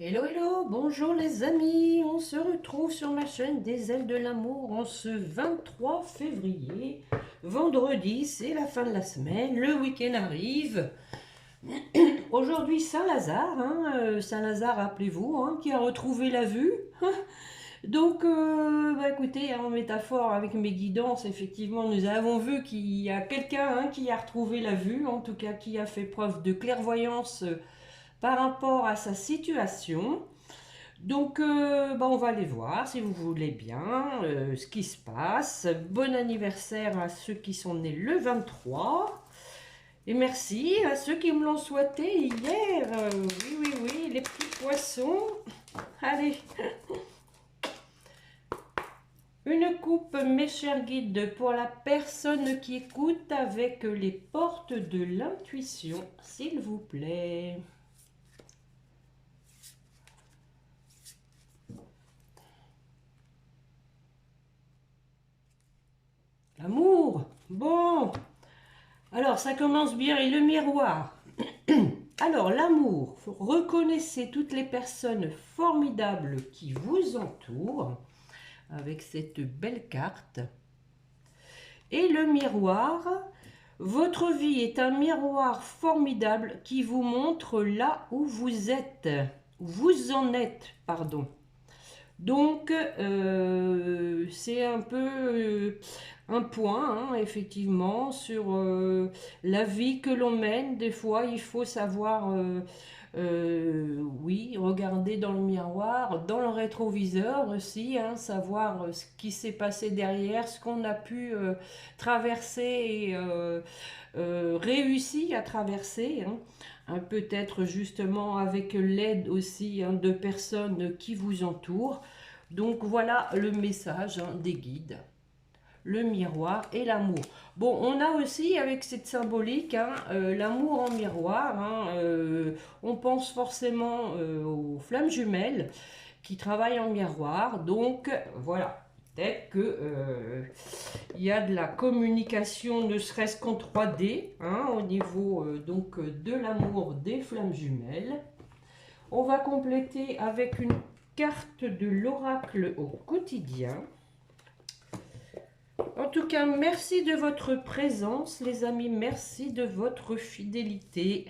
Hello, hello, bonjour les amis, on se retrouve sur ma chaîne des ailes de l'amour en ce 23 février, vendredi, c'est la fin de la semaine, le week-end arrive. Aujourd'hui Saint-Lazare, Saint-Lazare rappelez-vous, qui a retrouvé la vue. Donc écoutez, en métaphore avec mes guidances, effectivement nous avons vu qu'il y a quelqu'un qui a retrouvé la vue, en tout cas qui a fait preuve de clairvoyance par rapport à sa situation. Donc, on va aller voir, si vous voulez bien, ce qui se passe. Bon anniversaire à ceux qui sont nés le 23. Et merci à ceux qui me l'ont souhaité hier. Oui, oui, oui, les petits poissons. Allez. Une coupe, mes chers guides, pour la personne qui écoute avec les portes de l'intuition, s'il vous plaît. L'amour. Bon. Alors, ça commence bien. Et le miroir. Alors, l'amour. Reconnaissez toutes les personnes formidables qui vous entourent avec cette belle carte. Et le miroir. Votre vie est un miroir formidable qui vous montre là où vous êtes. Vous en êtes, pardon. Donc, c'est un peu un point, effectivement, sur la vie que l'on mène. Des fois, il faut savoir, oui, regarder dans le miroir, dans le rétroviseur aussi, savoir ce qui s'est passé derrière, ce qu'on a pu traverser et réussi à traverser. Peut-être justement avec l'aide aussi de personnes qui vous entourent. Donc voilà le message des guides, le miroir et l'amour. Bon, on a aussi avec cette symbolique l'amour en miroir. On pense forcément aux flammes jumelles qui travaillent en miroir. Donc voilà, peut-être que il y a de la communication, ne serait-ce qu'en 3D, au niveau donc de l'amour des flammes jumelles. On va compléter avec une carte de l'oracle au quotidien. En tout cas, merci de votre présence, les amis. Merci de votre fidélité,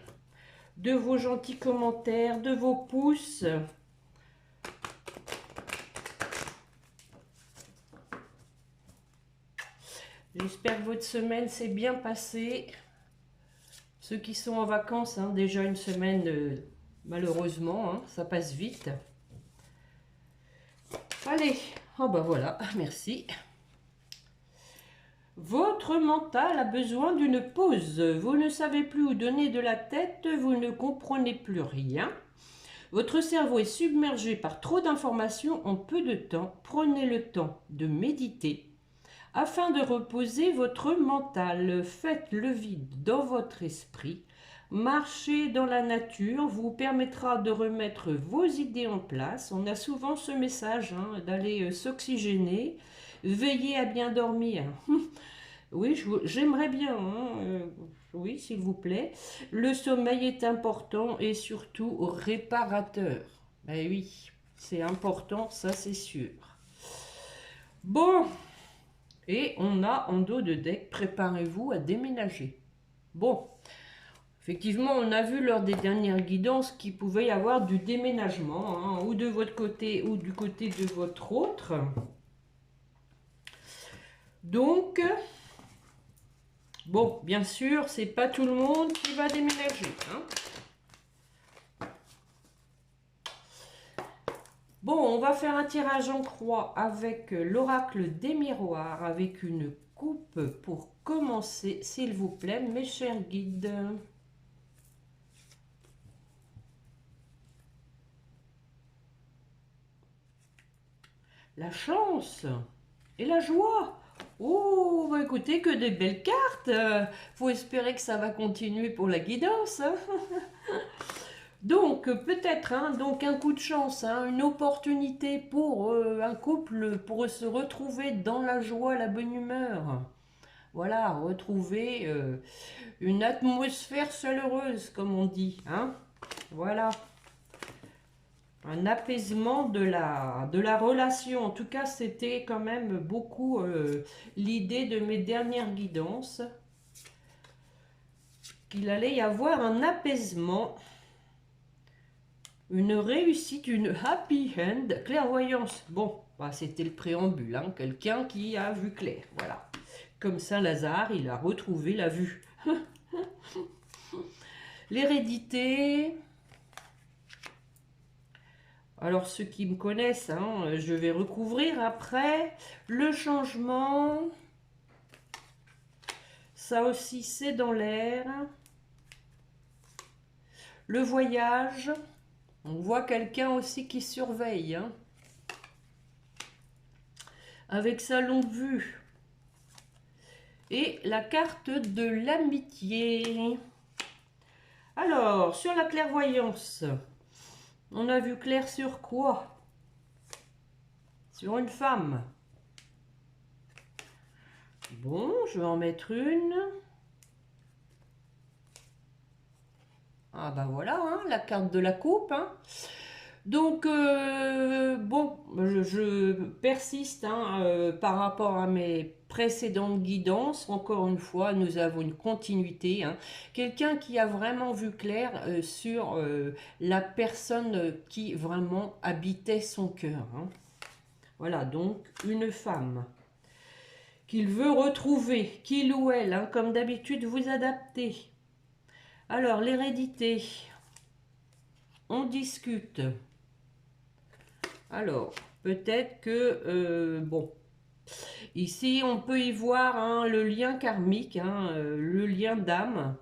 de vos gentils commentaires, de vos pouces. J'espère que votre semaine s'est bien passée. Ceux qui sont en vacances, déjà une semaine, malheureusement, ça passe vite. Allez, oh ben voilà, merci. Votre mental a besoin d'une pause. Vous ne savez plus où donner de la tête, vous ne comprenez plus rien. Votre cerveau est submergé par trop d'informations en peu de temps. Prenez le temps de méditer afin de reposer votre mental. Faites le vide dans votre esprit. Marcher dans la nature vous permettra de remettre vos idées en place. On a souvent ce message d'aller s'oxygéner, veiller à bien dormir. Oui, j'aimerais bien, oui, s'il vous plaît. Le sommeil est important et surtout réparateur. Eh oui, c'est important, ça c'est sûr. Bon, et on a en dos de deck, préparez-vous à déménager. Bon, effectivement, on a vu lors des dernières guidances qu'il pouvait y avoir du déménagement, ou de votre côté ou du côté de votre autre. Donc, bon, bien sûr, c'est pas tout le monde qui va déménager. Bon, on va faire un tirage en croix avec l'oracle des miroirs, avec une coupe pour commencer, s'il vous plaît, mes chers guides. La chance et la joie. Oh, bah écoutez, que des belles cartes. Faut espérer que ça va continuer pour la guidance. Donc, peut-être, donc un coup de chance, une opportunité pour un couple pour se retrouver dans la joie, la bonne humeur. Voilà, retrouver une atmosphère chaleureuse, comme on dit. Voilà. un apaisement de la relation. En tout cas, c'était quand même beaucoup l'idée de mes dernières guidances. Qu'il allait y avoir un apaisement, une réussite, une happy end, clairvoyance. Bon, bah, c'était le préambule, hein, quelqu'un qui a vu clair, voilà. Comme Saint-Lazare, il a retrouvé la vue. L'hérédité. Alors, ceux qui me connaissent, hein, je vais recouvrir après. Le changement. Ça aussi, c'est dans l'air. Le voyage. On voit quelqu'un aussi qui surveille. Hein, avec sa longue vue. Et la carte de l'amitié. Alors, sur la clairvoyance, on a vu clair sur quoi? Sur une femme. Bon, je vais en mettre une. Ah ben voilà, hein, la carte de la coupe. Hein. Donc, bon, je persiste hein, par rapport à mes précédentes guidances. Encore une fois, nous avons une continuité. Hein. Quelqu'un qui a vraiment vu clair sur la personne qui vraiment habitait son cœur. Hein. Voilà, donc une femme qu'il veut retrouver, qu'il ou elle, hein, comme d'habitude, vous adaptez. Alors, l'hérédité, on discute. Alors, peut-être que, bon, ici, on peut y voir hein, le lien karmique, hein, le lien d'âme.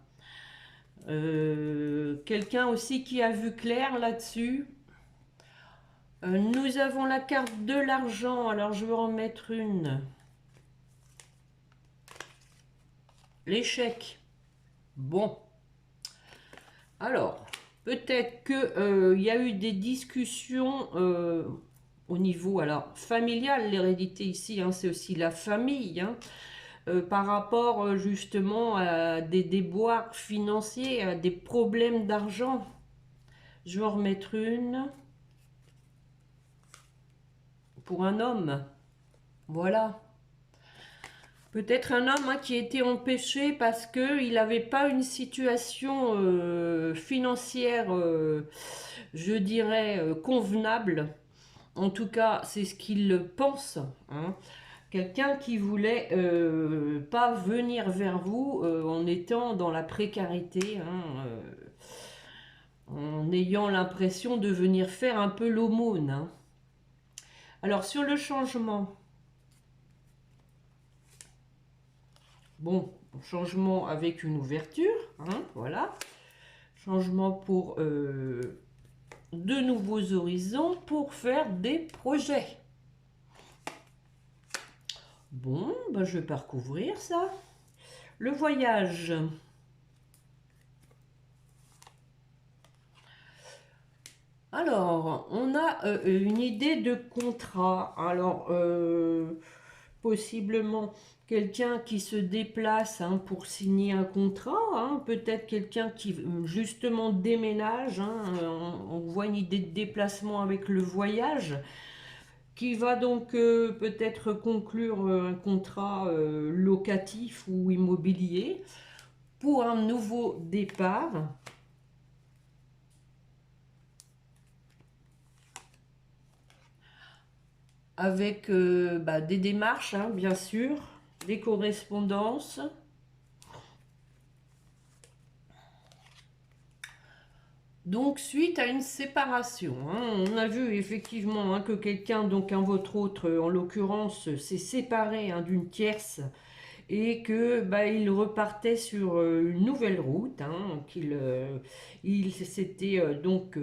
Quelqu'un aussi qui a vu clair là-dessus. Nous avons la carte de l'argent. Alors, je vais en mettre une. L'échec. Bon. Alors, peut-être qu'il y a eu des discussions au niveau alors, familial. L'hérédité ici, hein, c'est aussi la famille. Hein, par rapport justement à des déboires financiers, à des problèmes d'argent. Je vais en remettre une. Pour un homme. Voilà. Peut-être un homme hein, qui a été empêché parce qu'il n'avait pas une situation financière, je dirais, convenable. En tout cas, c'est ce qu'il pense. Hein. Quelqu'un qui voulait pas venir vers vous en étant dans la précarité, hein, en ayant l'impression de venir faire un peu l'aumône. Hein. Alors, sur le changement... Bon, changement avec une ouverture, hein, voilà. Changement pour de nouveaux horizons, pour faire des projets. Bon, ben je vais pas recouvrir ça. Le voyage. Alors, on a une idée de contrat. Alors, possiblement... Quelqu'un qui se déplace hein, pour signer un contrat, hein, peut-être quelqu'un qui justement déménage, hein, on voit une idée de déplacement avec le voyage, qui va donc peut-être conclure un contrat locatif ou immobilier pour un nouveau départ. Avec des démarches, hein, bien sûr. Des correspondances. Donc, suite à une séparation, hein, on a vu effectivement hein, que quelqu'un, donc un votre autre, en l'occurrence, s'est séparé hein, d'une tierce et que il repartait sur une nouvelle route, hein, il s'était donc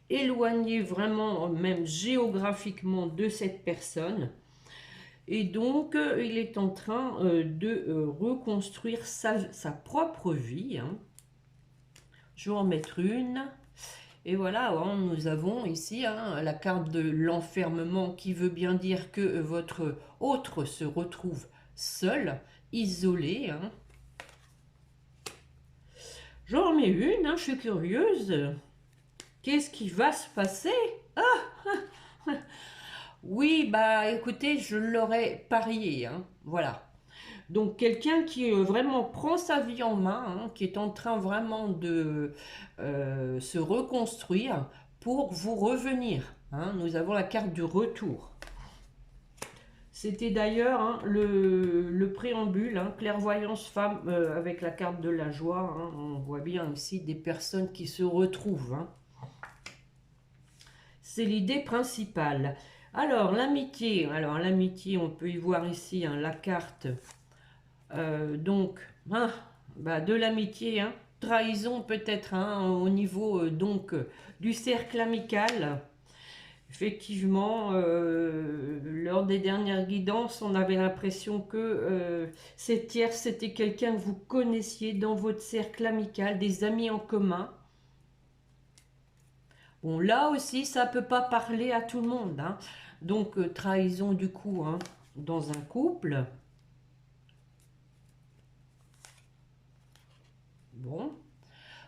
éloigné vraiment, même géographiquement, de cette personne. Et donc, il est en train de reconstruire sa propre vie. Hein. Je vais en mettre une. Et voilà, hein, nous avons ici hein, la carte de l'enfermement qui veut bien dire que votre autre se retrouve seul, isolé. Hein. J'en remets une, hein, je suis curieuse. Qu'est-ce qui va se passer? Oui, bah écoutez, je l'aurais parié, hein, voilà. Donc quelqu'un qui vraiment prend sa vie en main, hein, qui est en train vraiment de se reconstruire pour vous revenir, hein. Nous avons la carte du retour. C'était d'ailleurs, hein, le préambule, hein, clairvoyance femme avec la carte de la joie, hein. On voit bien ici des personnes qui se retrouvent, hein. C'est l'idée principale. Alors l'amitié, on peut y voir ici, hein, la carte donc hein, bah, de l'amitié, hein, trahison peut-être, hein, au niveau du cercle amical. Effectivement, lors des dernières guidances, on avait l'impression que cette tierce, c'était quelqu'un que vous connaissiez dans votre cercle amical, des amis en commun. Bon, là aussi, ça ne peut pas parler à tout le monde, hein. Donc, trahison du coup, hein, dans un couple. Bon.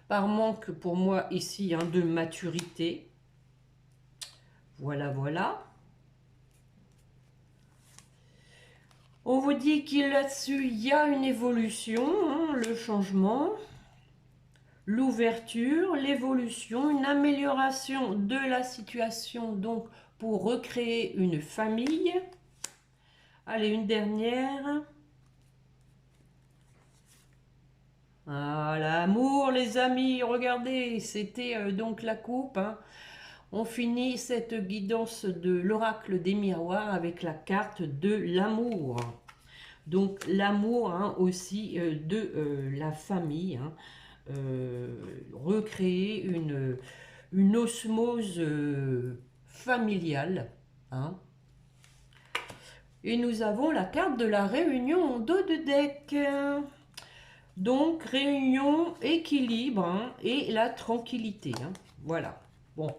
Par manque, pour moi, ici, hein, de maturité. Voilà, voilà. On vous dit qu'il là-dessus, il y a une évolution, hein, le changement, l'ouverture, l'évolution, une amélioration de la situation, donc pour recréer une famille. Allez, une dernière. Ah, l'amour, les amis, regardez, c'était donc la coupe, hein. On finit cette guidance de l'oracle des miroirs avec la carte de l'amour. Donc l'amour, hein, aussi de la famille, hein, recréer une osmose familiale, hein. Et nous avons la carte de la réunion en dos de deck. Donc réunion, équilibre, hein, et la tranquillité, hein. Voilà, bon,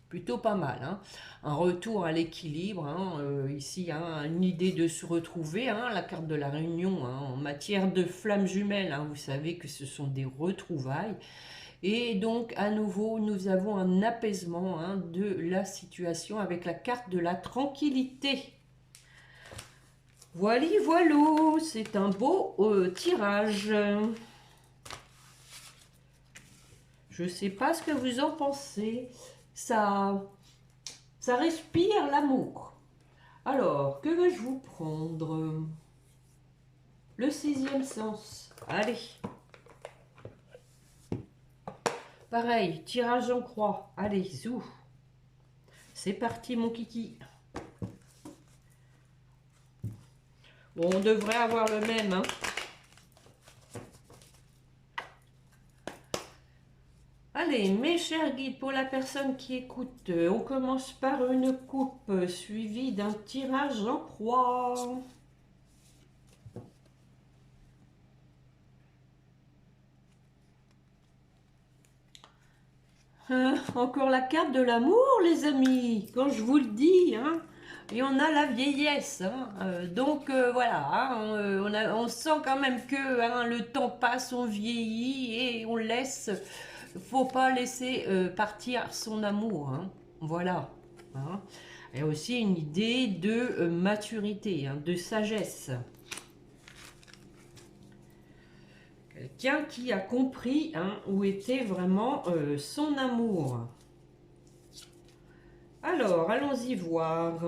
plutôt pas mal, hein. Un retour à l'équilibre, hein, ici, hein, une idée de se retrouver, hein, la carte de la réunion, hein, en matière de flammes jumelles, hein, vous savez que ce sont des retrouvailles. Et donc à nouveau nous avons un apaisement, hein, de la situation avec la carte de la tranquillité. Voilà, voilà, c'est un beau tirage. Je ne sais pas ce que vous en pensez. Ça respire l'amour. Alors, que veux-je vous prendre? Le sixième sens. Allez. Pareil, tirage en croix. Allez, zou. C'est parti, mon kiki. Bon, on devrait avoir le même, hein. Allez, mes chers guides, pour la personne qui écoute, on commence par une coupe suivie d'un tirage en croix. Encore la carte de l'amour, les amis. Quand je vous le dis, hein, et on a la vieillesse, hein. Donc voilà, hein, on sent quand même que, hein, le temps passe, on vieillit et on laisse. Faut pas laisser partir son amour, hein. Voilà, hein. Et aussi une idée de maturité, hein, de sagesse. Quelqu'un qui a compris, hein, où était vraiment son amour. Alors, allons-y voir.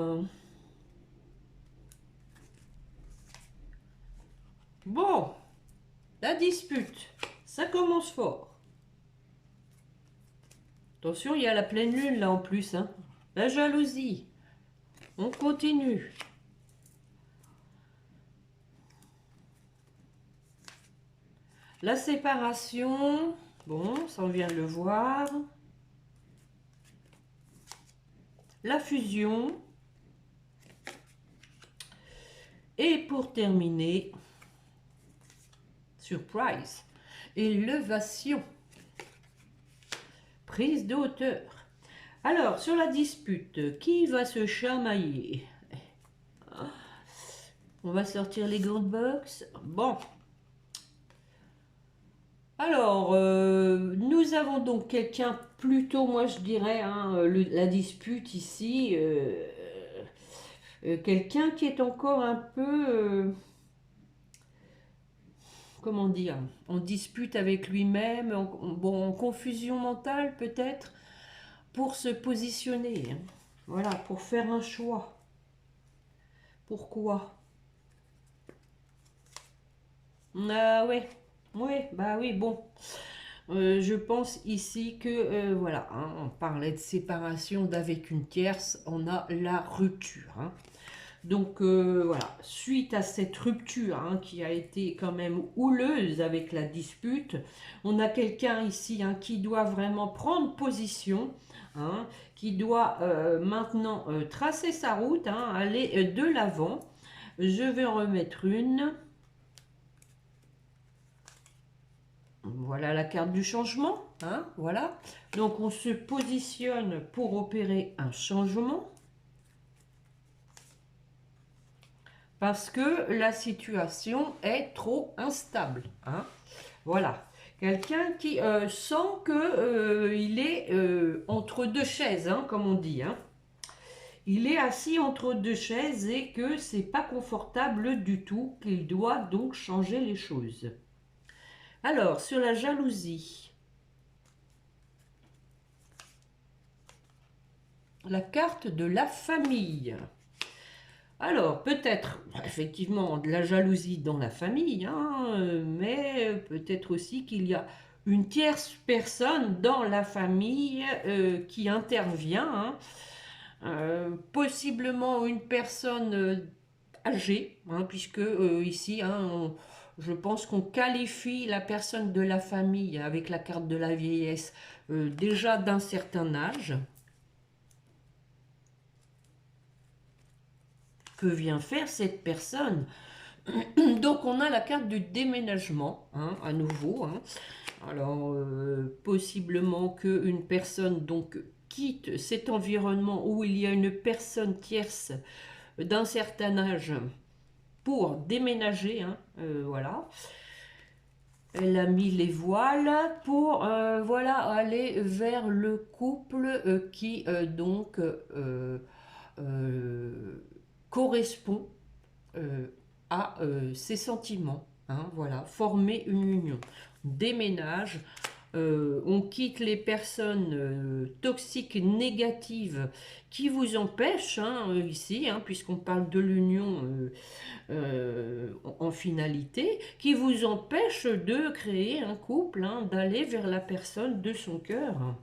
Bon, la dispute, ça commence fort. Attention, il y a la pleine lune là en plus, hein. La jalousie. On continue. La séparation. Bon, ça on vient de le voir. La fusion. Et pour terminer, surprise, élévation. Prise de hauteur. Alors, sur la dispute, qui va se chamailler? On va sortir les grandes box. Bon. Alors, nous avons donc quelqu'un plutôt, moi je dirais, hein, la dispute ici, quelqu'un qui est encore un peu, comment dire, en dispute avec lui-même, bon, en confusion mentale peut-être, pour se positionner, hein. Voilà, pour faire un choix. Pourquoi? Ah ouais, ouais, bah oui, bon. Je pense ici que, voilà, hein, on parlait de séparation d'avec une tierce, on a la rupture, hein. Donc voilà, suite à cette rupture, hein, qui a été quand même houleuse avec la dispute, on a quelqu'un ici, hein, qui doit vraiment prendre position, hein, qui doit maintenant tracer sa route, hein, aller de l'avant. Je vais en remettre une. Voilà la carte du changement, hein, voilà. Donc on se positionne pour opérer un changement. Parce que la situation est trop instable, hein. Voilà. Quelqu'un qui sent que il est entre deux chaises, hein, comme on dit, hein. Il est assis entre deux chaises et que c'est pas confortable du tout, qu'il doit donc changer les choses. Alors, sur la jalousie, la carte de la famille. Alors, peut-être, effectivement, de la jalousie dans la famille, hein, mais peut-être aussi qu'il y a une tierce personne dans la famille qui intervient, hein, possiblement une personne âgée, hein, puisque ici, hein, je pense qu'on qualifie la personne de la famille avec la carte de la vieillesse déjà d'un certain âge. Que vient faire cette personne? Donc on a la carte du déménagement, hein, à nouveau, hein. Alors possiblement qu'une personne donc quitte cet environnement où il y a une personne tierce d'un certain âge pour déménager, hein, voilà. Elle a mis les voiles pour voilà, aller vers le couple qui donc correspond à ses sentiments, hein, voilà, former une union. Déménage, on quitte les personnes toxiques, négatives qui vous empêchent, hein, ici, hein, puisqu'on parle de l'union en finalité, qui vous empêchent de créer un couple, hein, d'aller vers la personne de son cœur.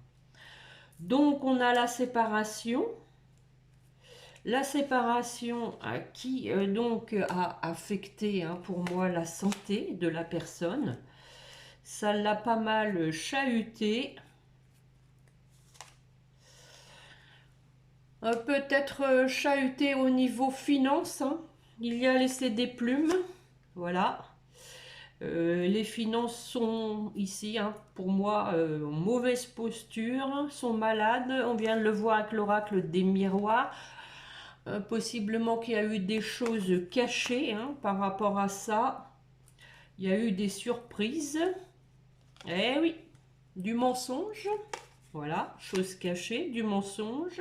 Donc on a la séparation. La séparation qui donc a affecté, hein, pour moi, la santé de la personne. Ça l'a pas mal chahuté. Peut-être chahuté au niveau finance, hein. Il y a laissé des plumes. Voilà. Les finances sont ici, hein, pour moi, en mauvaise posture, sont malades. On vient de le voir avec l'oracle des miroirs. Possiblement qu'il y a eu des choses cachées, hein, par rapport à ça. Il y a eu des surprises. Eh oui, du mensonge. Voilà, chose cachée, du mensonge.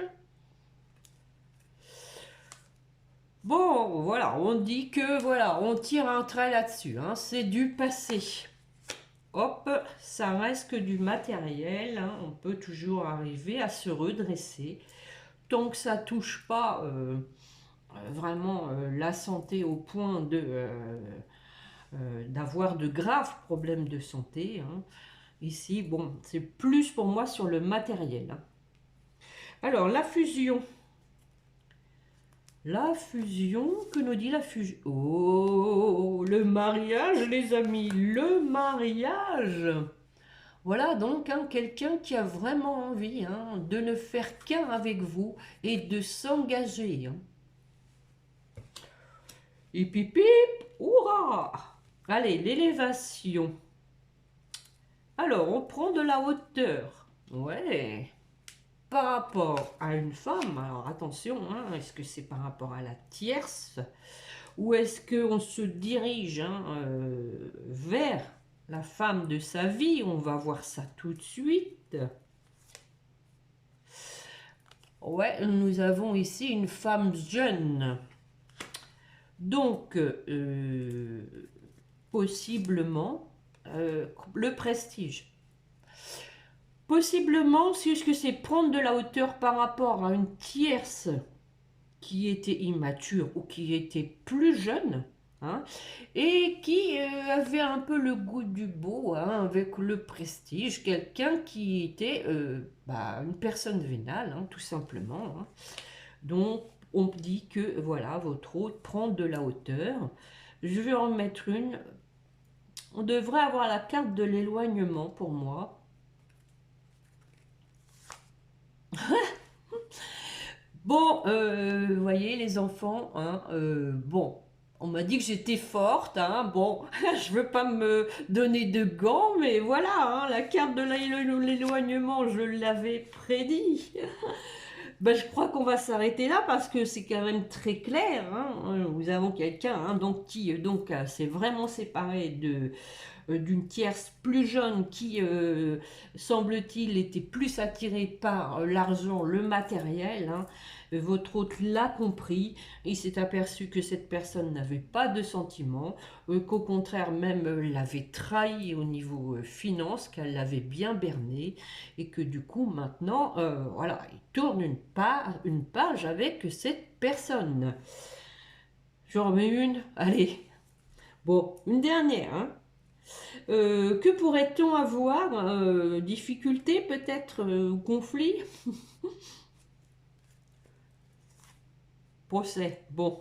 Bon, voilà, on dit que, voilà, on tire un trait là-dessus, hein, c'est du passé. Hop, ça reste que du matériel, hein, on peut toujours arriver à se redresser. Tant que ça touche pas vraiment la santé au point de d'avoir de graves problèmes de santé, hein. Ici, bon, c'est plus pour moi sur le matériel, hein. Alors, la fusion. La fusion, que nous dit la fusion? Oh, le mariage, les amis, le mariage. Voilà donc, hein, quelqu'un qui a vraiment envie, hein, de ne faire qu'un avec vous et de s'engager, hein. Hip hip hip, hurrah! Allez, l'élévation. Alors, on prend de la hauteur. Ouais. Par rapport à une femme, alors attention, hein, est-ce que c'est par rapport à la tierce ou est-ce qu'on se dirige, hein, vers la femme de sa vie? On va voir ça tout de suite. Ouais, nous avons ici une femme jeune. Donc, possiblement, le prestige. Possiblement, si ce que c'est prendre de la hauteur par rapport à une tierce qui était immature ou qui était plus jeune, hein, et qui avait un peu le goût du beau, hein, avec le prestige, quelqu'un qui était une personne vénale, hein, tout simplement. Hein. Donc, on dit que voilà, votre hôte prend de la hauteur. Je vais en mettre une. On devrait avoir la carte de l'éloignement pour moi. Bon, vous voyez les enfants, hein, bon, on m'a dit que j'étais forte, hein, bon, je veux pas me donner de gants, mais voilà, hein, la carte de l'éloignement, je l'avais prédit. Ben, je crois qu'on va s'arrêter là parce que c'est quand même très clair. Hein. Nous avons quelqu'un hein, donc, qui s'est vraiment séparé d'une tierce plus jeune qui, semble-t-il, était plus attirée par l'argent, le matériel. Hein. Votre hôte l'a compris, il s'est aperçu que cette personne n'avait pas de sentiments, qu'au contraire même l'avait trahi au niveau finance, qu'elle l'avait bien berné, et que du coup maintenant, voilà, il tourne une page avec cette personne. J'en remets une, allez. Bon, une dernière, hein. Que pourrait-on avoir difficulté peut-être ou conflit. Procès. Bon,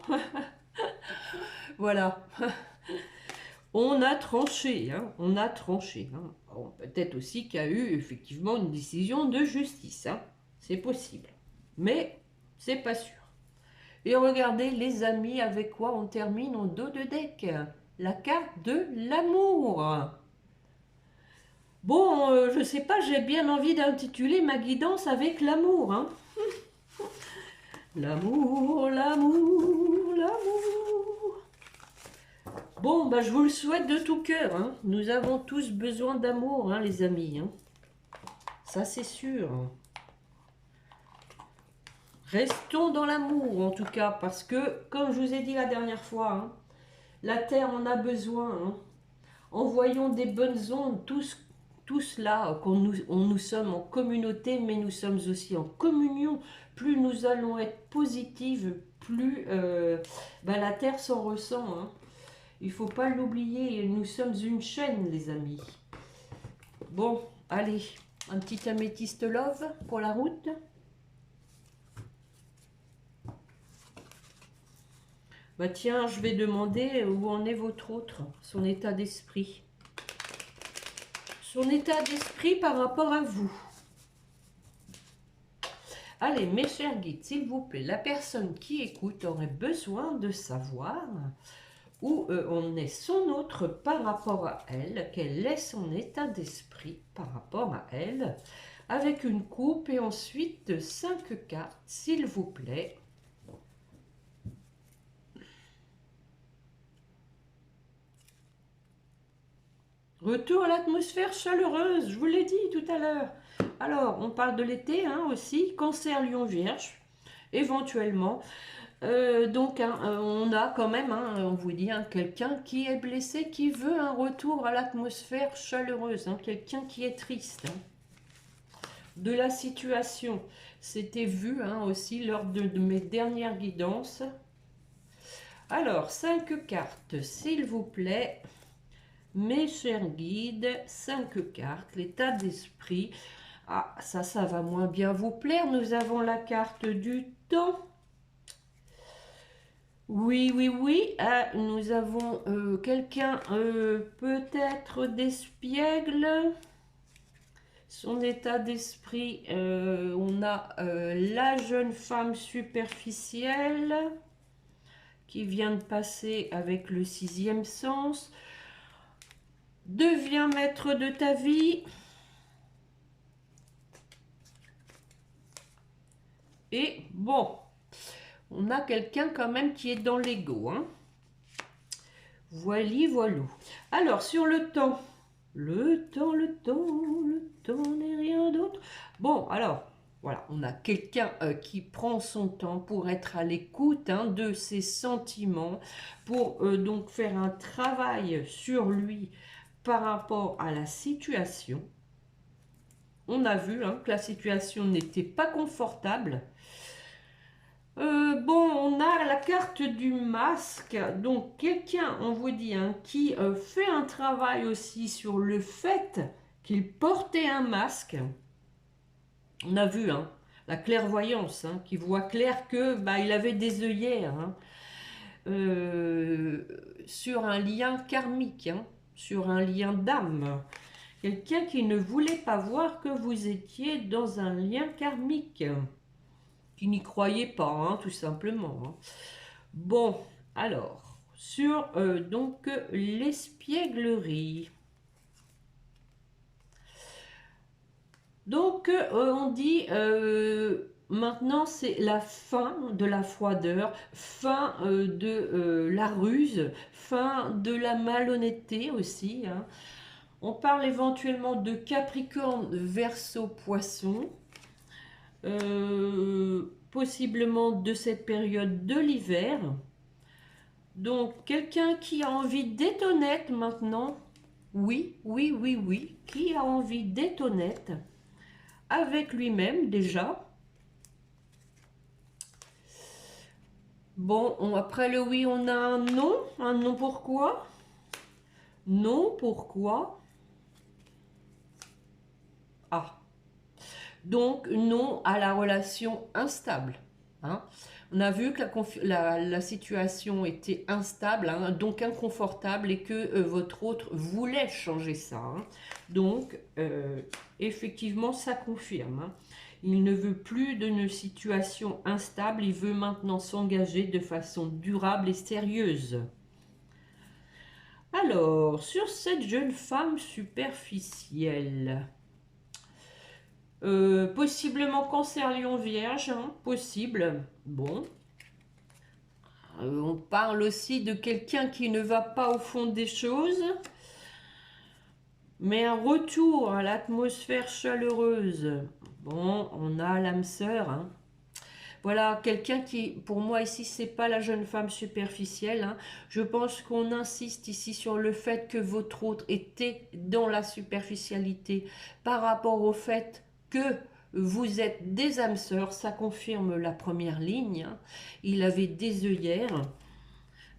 voilà. On a tranché, hein. On a tranché. Hein. Bon, peut-être aussi qu'il y a eu effectivement une décision de justice. Hein. C'est possible. Mais c'est pas sûr. Et regardez les amis avec quoi on termine en dos de deck. La carte de l'amour. Bon, je sais pas, j'ai bien envie d'intituler ma guidance avec l'amour. Hein. L'amour, l'amour, l'amour. Bon, bah, je vous le souhaite de tout cœur. Hein. Nous avons tous besoin d'amour, hein, les amis. Hein. Ça, c'est sûr. Restons dans l'amour, en tout cas, parce que, comme je vous ai dit la dernière fois, hein, la Terre en a besoin. Hein. Envoyons des bonnes ondes, tous là, nous sommes en communauté, mais nous sommes aussi en communion. Plus nous allons être positives, plus la Terre s'en ressent. Hein. Il ne faut pas l'oublier, nous sommes une chaîne, les amis. Bon, allez, un petit améthyste love pour la route. Bah tiens, je vais demander où en est votre autre, son état d'esprit. Son état d'esprit par rapport à vous. Allez, mes chers guides, s'il vous plaît, la personne qui écoute aurait besoin de savoir où on est son autre par rapport à elle, quel est son état d'esprit par rapport à elle, avec une coupe et ensuite 5 cartes, s'il vous plaît. Retour à l'atmosphère chaleureuse, je vous l'ai dit tout à l'heure. Alors, on parle de l'été hein, aussi, Cancer, Lion, Vierge, éventuellement. On a quand même, hein, on vous dit, hein, quelqu'un qui est blessé, qui veut un retour à l'atmosphère chaleureuse, hein, quelqu'un qui est triste. Hein, de la situation, c'était vu hein, aussi lors de mes dernières guidances. Alors, 5 cartes, s'il vous plaît. Mes chers guides, 5 cartes, l'état d'esprit. Ah, ça va moins bien vous plaire. Nous avons la carte du temps. Oui, oui, oui. Ah, nous avons quelqu'un peut-être d'espiègle. Son état d'esprit, on a la jeune femme superficielle qui vient de passer avec le 6e sens. Deviens maître de ta vie. Et bon, on a quelqu'un quand même qui est dans l'ego. Hein. Voili, voilou. Alors, sur le temps. Le temps n'est rien d'autre. Bon, alors, Voilà, on a quelqu'un qui prend son temps pour être à l'écoute hein, de ses sentiments, pour donc faire un travail sur lui par rapport à la situation. On a vu hein, que la situation n'était pas confortable. Bon, on a la carte du masque, donc quelqu'un, on vous dit, hein, qui fait un travail aussi sur le fait qu'il portait un masque. On a vu, hein, la clairvoyance, hein, qui voit clair que bah, il avait des œillères hein, sur un lien karmique, hein, sur un lien d'âme. Quelqu'un qui ne voulait pas voir que vous étiez dans un lien karmique, qui n'y croyait pas, hein, tout simplement. Hein. Bon, alors, sur donc l'espièglerie. Donc, on dit, maintenant, c'est la fin de la froideur, fin de la ruse, fin de la malhonnêteté aussi. Hein. On parle éventuellement de Capricorne, Verseau, Poisson. Possiblement de cette période de l'hiver. Donc, quelqu'un qui a envie d'être honnête maintenant. Oui, oui, oui, oui. Qui a envie d'être honnête avec lui-même déjà. Bon, après le oui, on a un non. Un non pourquoi? Non pourquoi? Ah. Donc, non à la relation instable. Hein. On a vu que la situation était instable, hein, donc inconfortable, et que votre autre voulait changer ça. Hein. Donc, effectivement, ça confirme. Hein. Il ne veut plus d'une situation instable, il veut maintenant s'engager de façon durable et sérieuse. Alors, sur cette jeune femme superficielle, possiblement Cancer, Lion, Vierge, hein, possible. Bon. On parle aussi de quelqu'un qui ne va pas au fond des choses, mais un retour à l'atmosphère chaleureuse. Bon, on a l'âme sœur. Hein. Voilà, quelqu'un qui, pour moi ici, c'est pas la jeune femme superficielle. Hein. Je pense qu'on insiste ici sur le fait que votre autre était dans la superficialité par rapport au fait que vous êtes des âmes sœurs, ça confirme la première ligne. Hein. Il avait des œillères.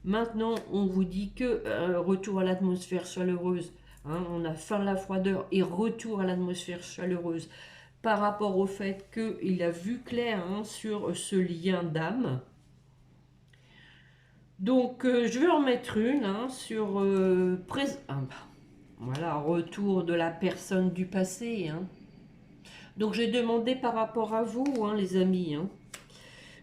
Maintenant, on vous dit que retour à l'atmosphère chaleureuse. Hein, on a fin de la froideur et retour à l'atmosphère chaleureuse par rapport au fait qu'il a vu clair hein, sur ce lien d'âme. Donc, je vais en mettre une hein, sur voilà, retour de la personne du passé. Hein. Donc, j'ai demandé par rapport à vous, hein, les amis. Hein.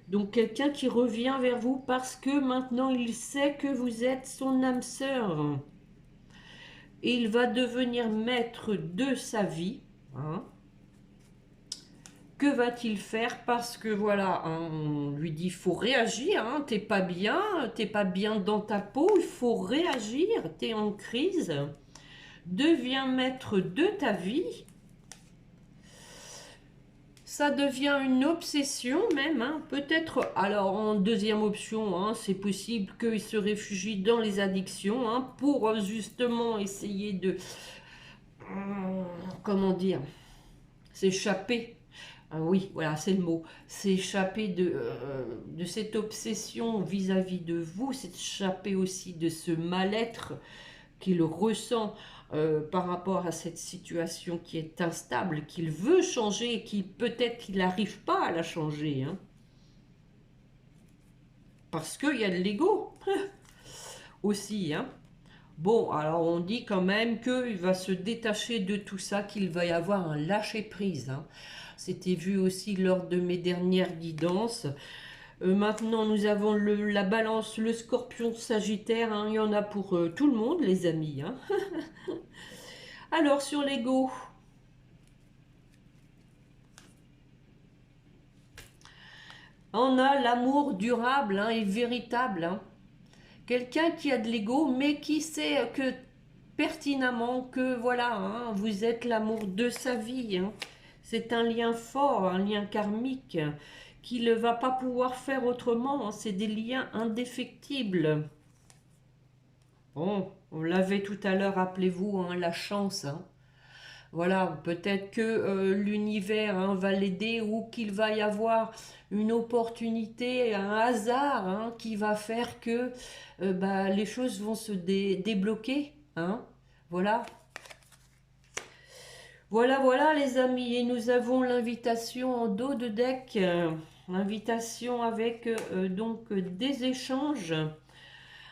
Donc, quelqu'un qui revient vers vous parce que maintenant, il sait que vous êtes son âme sœur. Et il va devenir maître de sa vie. Hein. Que va-t-il faire? Parce que voilà, hein, on lui dit, il faut réagir, hein, t'es pas bien dans ta peau, il faut réagir, t'es en crise. Deviens maître de ta vie. Ça devient une obsession même, hein. Peut-être, alors en deuxième option, hein, c'est possible qu'il se réfugie dans les addictions hein, pour justement essayer de, comment dire, s'échapper. Ah oui, voilà, c'est le mot. S'échapper de cette obsession vis-à-vis de vous, s'échapper aussi de ce mal-être qu'il ressent par rapport à cette situation qui est instable, qu'il veut changer et qu'il peut-être qu'il n'arrive pas à la changer. Hein. Parce qu'il y a de l'ego aussi. Hein. Bon, alors on dit quand même qu'il va se détacher de tout ça, qu'il va y avoir un lâcher-prise. Hein. C'était vu aussi lors de mes dernières guidances. Maintenant, nous avons la balance, le scorpion, sagittaire. Hein. Il y en a pour tout le monde, les amis. Hein. Alors, sur l'ego. On a l'amour durable hein, et véritable. Hein. Quelqu'un qui a de l'ego, mais qui sait que pertinemment que voilà, hein, vous êtes l'amour de sa vie. Hein. C'est un lien fort, un lien karmique qui ne va pas pouvoir faire autrement. C'est des liens indéfectibles. Bon, on l'avait tout à l'heure, rappelez-vous, hein, la chance. Hein. Voilà, peut-être que l'univers hein, va l'aider ou qu'il va y avoir une opportunité, un hasard hein, qui va faire que bah, les choses vont se débloquer. Hein. Voilà. Voilà, voilà les amis, et nous avons l'invitation en dos de deck, l'invitation avec donc des échanges.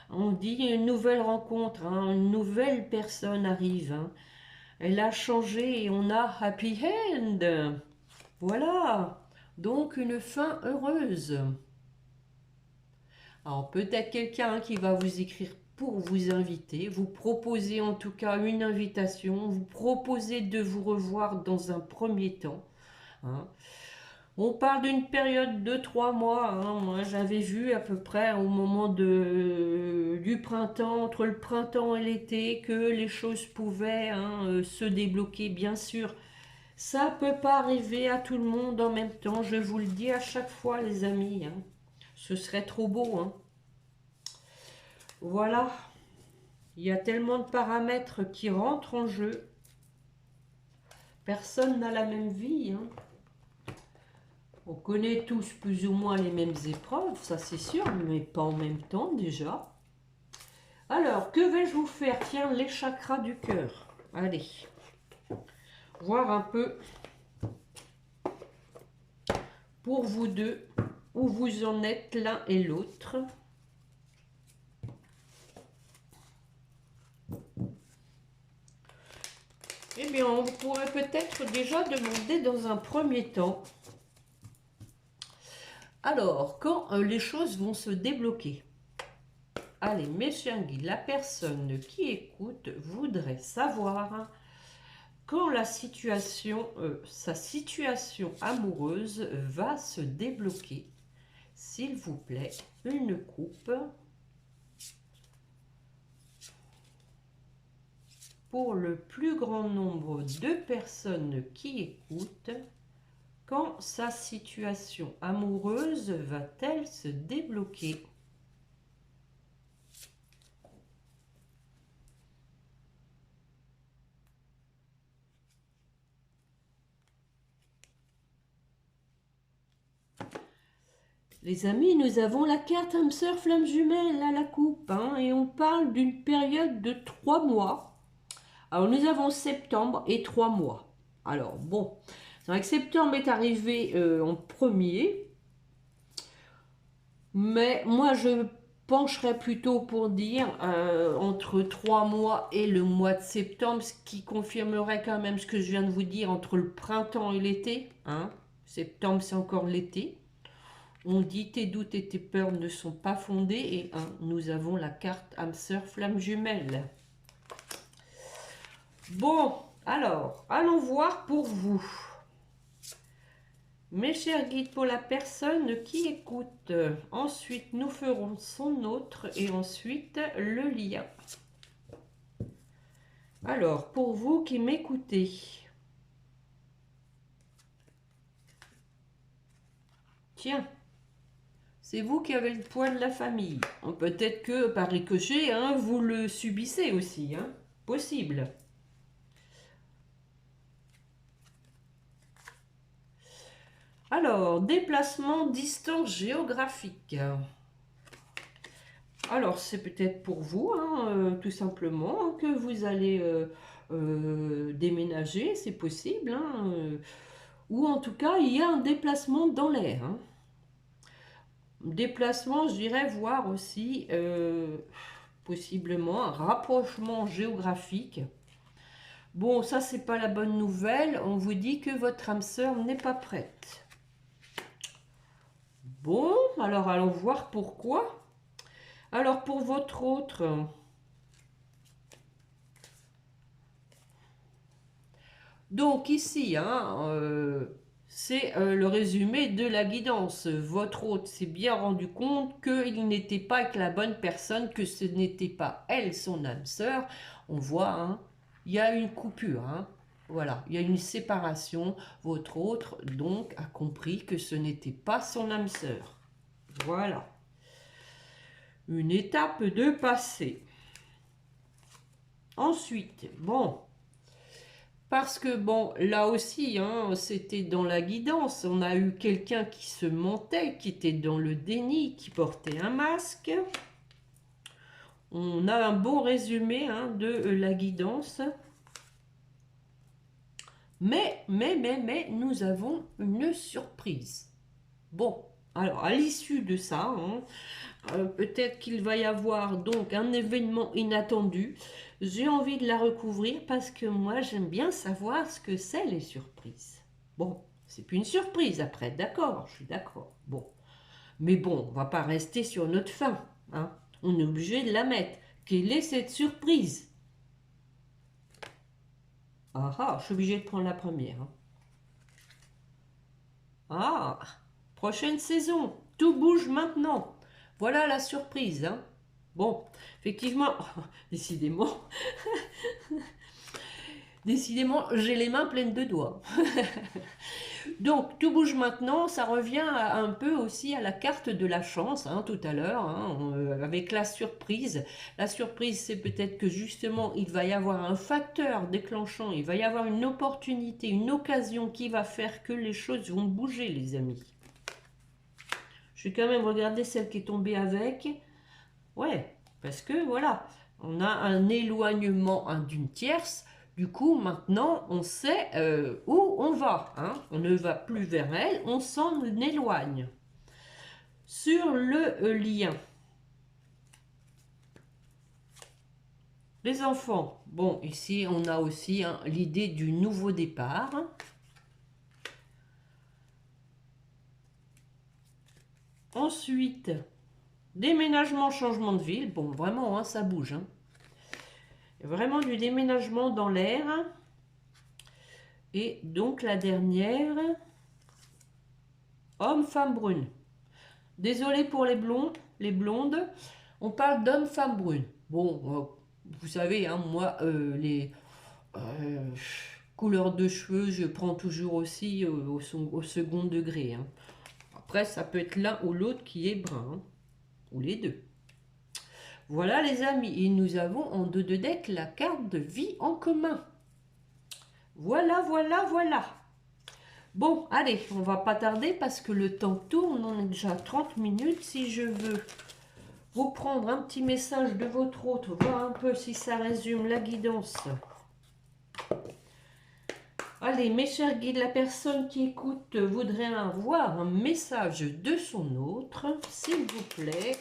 On dit une nouvelle rencontre, hein, une nouvelle personne arrive. Hein. Elle a changé et on a happy end. Voilà, donc une fin heureuse. Alors peut-être quelqu'un qui va vous écrire pour vous inviter, vous proposer en tout cas une invitation, vous proposer de vous revoir dans un premier temps. Hein. On parle d'une période de 3 mois. Hein. Moi, j'avais vu à peu près au moment du printemps, entre le printemps et l'été, que les choses pouvaient hein, se débloquer. Bien sûr, ça peut pas arriver à tout le monde en même temps. Je vous le dis à chaque fois, les amis. Hein. Ce serait trop beau. Hein. Voilà. Il y a tellement de paramètres qui rentrent en jeu. Personne n'a la même vie. Hein. On connaît tous plus ou moins les mêmes épreuves, ça c'est sûr, mais pas en même temps déjà. Alors, que vais-je vous faire? Tiens, les chakras du cœur. Allez, voir un peu pour vous deux où vous en êtes l'un et l'autre. Eh bien, on pourrait peut-être déjà demander dans un premier temps. Alors, quand les choses vont se débloquer. Allez, mes chers guides, la personne qui écoute voudrait savoir quand la situation, sa situation amoureuse va se débloquer. S'il vous plaît, une coupe pour le plus grand nombre de personnes qui écoutent. Quand sa situation amoureuse va-t-elle se débloquer? Les amis, nous avons la carte âme sœur flamme jumelle à la coupe, hein, et on parle d'une période de 3 mois. Alors nous avons septembre et 3 mois. Alors bon, c'est vrai que septembre est arrivé en premier, mais moi je pencherais plutôt pour dire entre 3 mois et le mois de septembre, ce qui confirmerait quand même ce que je viens de vous dire entre le printemps et l'été. Hein. Septembre c'est encore l'été. On dit tes doutes et tes peurs ne sont pas fondés et nous avons la carte âme sœur flamme jumelle. Bon, alors, allons voir pour vous. Mes chers guides, pour la personne qui écoute. Ensuite, nous ferons son autre et ensuite le lien. Alors, pour vous qui m'écoutez. Tiens. C'est vous qui avez le poids de la famille. Peut-être que par ricochet, hein, vous le subissez aussi. Hein. Possible. Alors, déplacement, distance géographique. Alors, c'est peut-être pour vous, hein, tout simplement, que vous allez déménager, c'est possible. Hein, ou en tout cas, il y a un déplacement dans l'air. Hein. Déplacement, je dirais, voir aussi possiblement un rapprochement géographique. Bon, ça, c'est pas la bonne nouvelle. On vous dit que votre âme sœur n'est pas prête. Bon, alors allons voir pourquoi. Alors, pour votre autre... Donc, ici, hein, c'est le résumé de la guidance. Votre hôte s'est bien rendu compte qu'il n'était pas avec la bonne personne, que ce n'était pas elle, son âme sœur. On voit, hein, il y a une coupure. Hein. Voilà, il y a une séparation. Votre autre, donc, a compris que ce n'était pas son âme sœur. Voilà. Une étape de passé. Ensuite, bon, parce que bon, là aussi, hein, c'était dans la guidance. On a eu quelqu'un qui se mentait, qui était dans le déni, qui portait un masque. On a un bon résumé hein, de la guidance. Mais, nous avons une surprise. Bon, alors, à l'issue de ça, hein, peut-être qu'il va y avoir donc un événement inattendu. J'ai envie de la recouvrir parce que moi, j'aime bien savoir ce que c'est les surprises. Bon, c'est plus une surprise après, d'accord, je suis d'accord. Bon, mais bon, on va pas rester sur notre faim. Hein. On est obligé de la mettre. Quelle est cette surprise? Ah ah, je suis obligée de prendre la première. Hein. Ah, prochaine saison, tout bouge maintenant. Voilà la surprise. Hein. Bon, effectivement, décidément, décidément, j'ai les mains pleines de doigts. Donc, tout bouge maintenant, ça revient un peu aussi à la carte de la chance, hein, tout à l'heure, hein, avec la surprise. La surprise, c'est peut-être que justement, il va y avoir un facteur déclenchant, il va y avoir une opportunité, une occasion qui va faire que les choses vont bouger, les amis. Je vais quand même regarder celle qui est tombée avec. Ouais, parce que voilà, on a un éloignement hein, d'une tierce. Du coup, maintenant, on sait où on va. Hein. On ne va plus vers elle, on s'en éloigne. Sur le lien. Les enfants. Bon, ici, on a aussi hein, l'idée du nouveau départ. Ensuite, déménagement, changement de ville. Bon, vraiment, hein, ça bouge. Hein. Vraiment du déménagement dans l'air. Et donc la dernière, homme, femme brune. Désolé pour les blonds, les blondes. On parle d'homme, femme brune. Bon, vous savez, hein, moi, les couleurs de cheveux, je prends toujours aussi au second degré. Hein. Après, ça peut être l'un ou l'autre qui est brun, hein, ou les deux. Voilà les amis, et nous avons en dos de deck la carte de vie en commun. Voilà, voilà, voilà. Bon, allez, on va pas tarder parce que le temps tourne, on est déjà à 30 minutes. Si je veux vous prendre un petit message de votre autre, voir un peu si ça résume la guidance. Allez, mes chers guides, la personne qui écoute voudrait avoir un message de son autre, s'il vous plaît.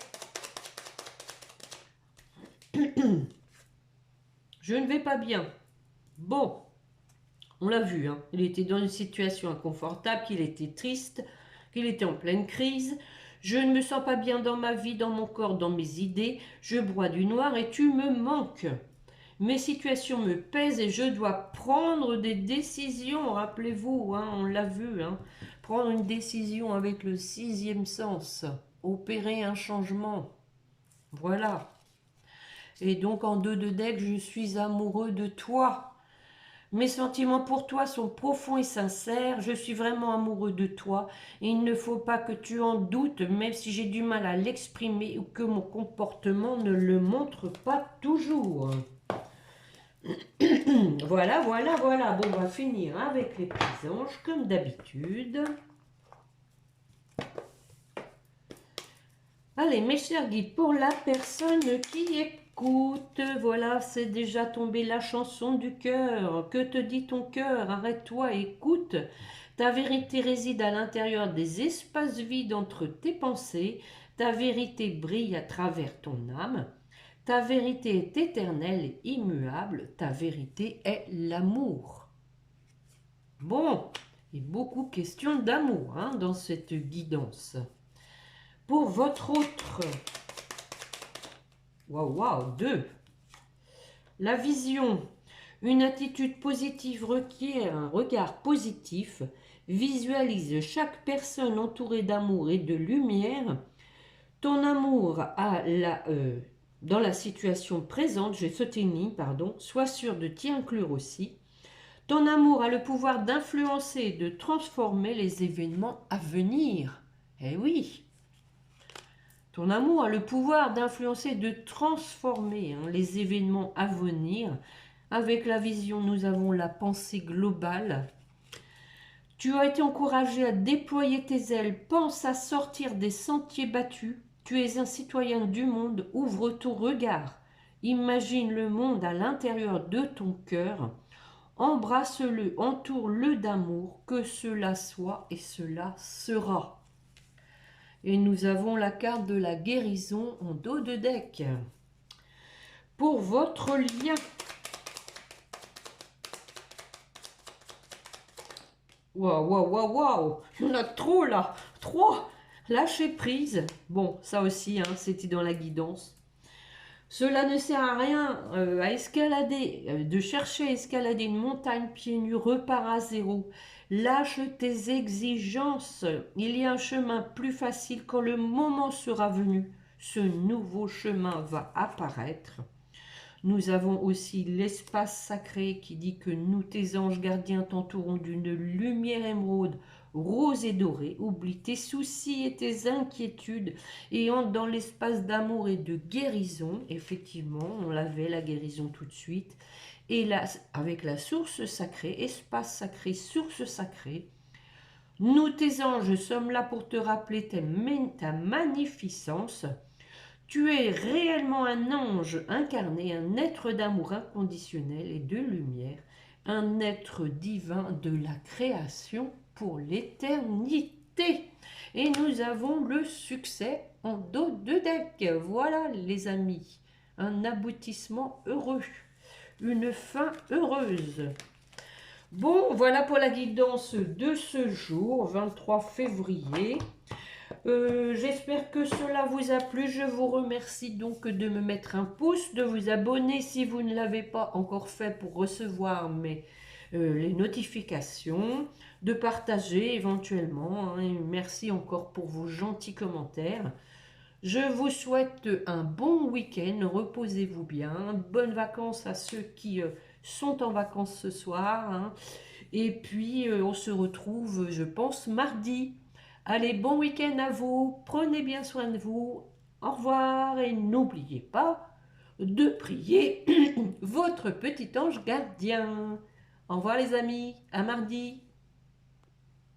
Je ne vais pas bien. Bon, on l'a vu, hein. Il était dans une situation inconfortable, qu'il était triste, qu'il était en pleine crise. Je ne me sens pas bien dans ma vie, dans mon corps, dans mes idées. Je broie du noir et tu me manques. Mes situations me pèsent et je dois prendre des décisions. Rappelez-vous, hein, on l'a vu, hein, prendre une décision avec le 6e sens. Opérer un changement. Voilà. Et donc en dos de deck, je suis amoureux de toi. Mes sentiments pour toi sont profonds et sincères. Je suis vraiment amoureux de toi. Et il ne faut pas que tu en doutes, même si j'ai du mal à l'exprimer ou que mon comportement ne le montre pas toujours. Voilà, voilà, voilà. Bon, on va finir avec les petits anges, comme d'habitude. Allez, mes chers guides, pour la personne qui écoute, voilà, c'est déjà tombé la chanson du cœur. Que te dit ton cœur? Arrête-toi, écoute. Ta vérité réside à l'intérieur des espaces vides entre tes pensées. Ta vérité brille à travers ton âme. Ta vérité est éternelle et immuable. Ta vérité est l'amour. Bon, il y a beaucoup de questions d'amour hein, dans cette guidance. Pour votre autre, waouh, 2. La vision, une attitude positive requiert un regard positif. Visualise chaque personne entourée d'amour et de lumière. Ton amour dans la situation présente, j'ai sauté une ligne, pardon, sois sûr de t'y inclure aussi. Ton amour a le pouvoir d'influencer et de transformer les événements à venir. Eh oui, ton amour a le pouvoir d'influencer et de transformer les événements à venir. Avec la vision, nous avons la pensée globale. Tu as été encouragé à déployer tes ailes. Pense à sortir des sentiers battus. Tu es un citoyen du monde. Ouvre ton regard. Imagine le monde à l'intérieur de ton cœur. Embrasse-le, entoure-le d'amour, que cela soit et cela sera. Et nous avons la carte de la guérison en dos de deck. Pour votre lien. Waouh, waouh, waouh, waouh. Il y en a trop là. 3. Lâcher prise. Bon, ça aussi, c'était dans la guidance. Cela ne sert à rien à escalader, de chercher à escalader une montagne pieds nus, repars à zéro. Lâche tes exigences. Il y a un chemin plus facile quand le moment sera venu. Ce nouveau chemin va apparaître. Nous avons aussi l'espace sacré qui dit que nous, tes anges gardiens, t'entourons d'une lumière émeraude, rose et dorée. Oublie tes soucis et tes inquiétudes et entre dans l'espace d'amour et de guérison. Effectivement, on l'avait, la guérison tout de suite. Et là, avec la source sacrée, espace sacré, source sacrée, nous, tes anges, sommes là pour te rappeler ta magnificence. Tu es réellement un ange incarné, un être d'amour inconditionnel et de lumière, un être divin de la création pour l'éternité. Et nous avons le succès en dos de deck. Voilà les amis, un aboutissement heureux, une fin heureuse. Bon, voilà pour la guidance de ce jour, 23 février. J'espère que cela vous a plu. Je vous remercie donc de me mettre un pouce, de vous abonner si vous ne l'avez pas encore fait pour recevoir les notifications, de partager éventuellement. Et merci encore pour vos gentils commentaires. Je vous souhaite un bon week-end, reposez-vous bien, bonnes vacances à ceux qui sont en vacances ce soir. Et puis on se retrouve, je pense, mardi. Allez, bon week-end à vous, prenez bien soin de vous, au revoir et n'oubliez pas de prier votre petit ange gardien. Au revoir les amis, à mardi.